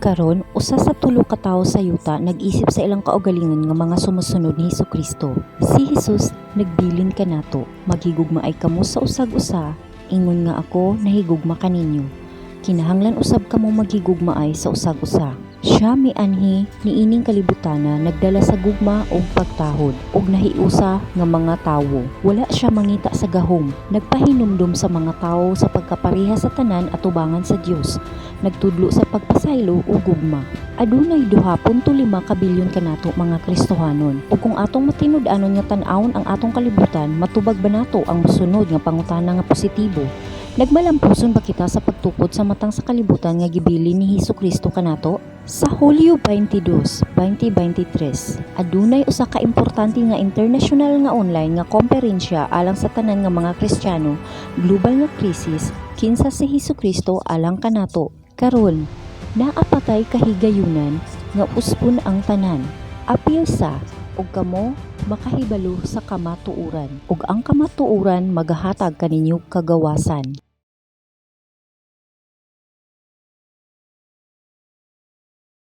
Karon, usa sa tulo ka tawo sa yuta nag-isip sa ilang kaugalingon nga mga sumusunod ni Hesukristo. Si Jesus nagbilin kanato, maghigugma ay kamo sa usag-usa, ingon nga ako nahigugma kaninyo. Kinahanglan usab kamo maghigugma ay sa usag-usa. Siya mianhi niining kalibutana nagdala sa gugma ug pagtahod ug nahiusa nga mga tawo. Wala siya mangita sa gahom, nagpahinumdum sa mga tawo sa pagkapareha sa tanan atubangan sa Dios. Nagtudlo sa pagpasaylo ug gugma. Adunay 2.5 ka bilyon kanato mga Kristohanon. Ug kung atong matinud-anon nga tan-awon ang atong kalibutan, matubag ba nato ang mosunod nga pangutana nga positibo? Nagmalampuson ba kita sa pagtukod sa matang sa kalibutan nga gibilin ni Hesukristo kanato? Sa Hulyo 22, 2023, adunay usa ka importante nga international nga online nga komperensya alang sa tanan nga mga Kristiyano, global nga krisis kinsa si Hesukristo alang kanato. Karon, naapatay kahigayunan nga uspon ang tanan. Apil sa ug kamo makahibalo sa kamatuoran ug ang kamatuoran magahatag kaninyo kagawasan.